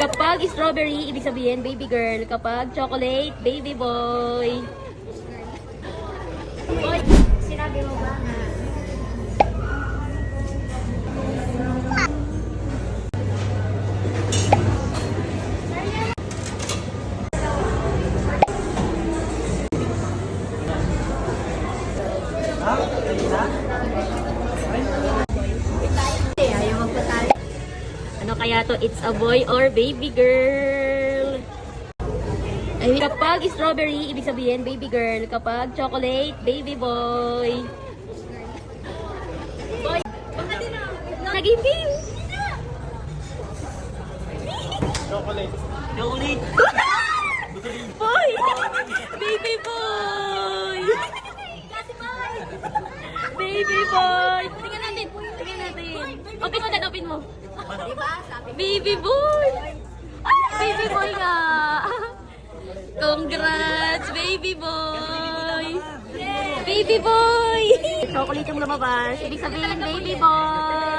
Kapag strawberry, ibig sabihin baby girl. Kapag chocolate, baby boy. Sinabi mo ba na ayaw magpatali? Ano kaya to? It's a boy or baby girl? Ay, kapag strawberry, ibig sabihin baby girl. Kapag chocolate, baby boy. Boy, naging game. Chocolate. Boy! Baby boy! Baby boy! Tingnan natin. Tingnan natin. Open mo na, open mo. Diba? Sabi Baby boy! Ay, baby boy nga! Congrats, baby boy! Baby boy! Chocolate yung lumabas. Ibig sabihin, baby boy!